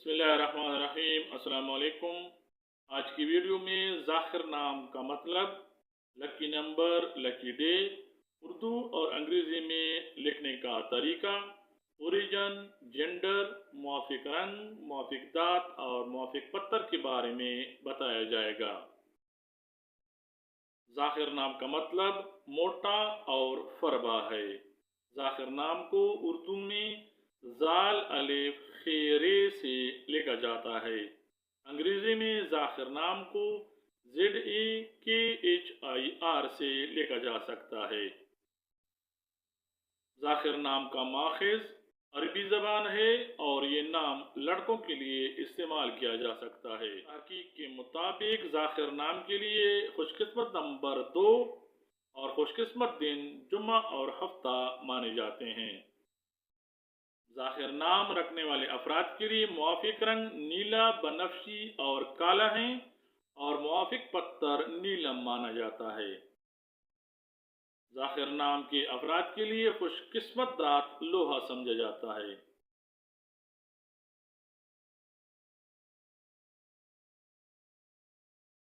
बिस्मिल्लाहिर्रहमानिर्रहीम। अस्सलाम वालेकुम। आज की वीडियो में ज़ाखिर नाम का मतलब, lucky number, lucky day, Urdu और अंग्रेज़ी में लिखने का तरीका, ओरिजन, जेंडर, मुआफ़िक रंग, मुआफ़िक दात और मुआफ़िक पत्थर के बारे में बताया जाएगा। ज़ाखिर नाम का मतलब मोटा और फरबा है। ज़ाखिर नाम को उर्दू में ज़ाल अलिफ खेरे से लिखा जाता है। अंग्रेजी में ज़ाखिर नाम को ZAKHIR से लिखा जा सकता है। ज़ाखिर नाम का माखज़ अरबी ज़बान है और ये नाम लड़कों के लिए इस्तेमाल किया जा सकता है। तहकीक के मुताबिक ज़ाखिर नाम के लिए खुशकिस्मत नंबर 2 और खुशकिस्मत दिन जुम्मा और हफ्ता माने जाते हैं। ज़ाखिर नाम रखने वाले अफराद के लिए मुआफ़िक रंग नीला, बनफशी और काला है और मुआफ़िक पत्थर नीलम माना जाता है। ज़ाखिर नाम के अफराद के लिए खुशकिस्मत दात लोहा समझा जाता है।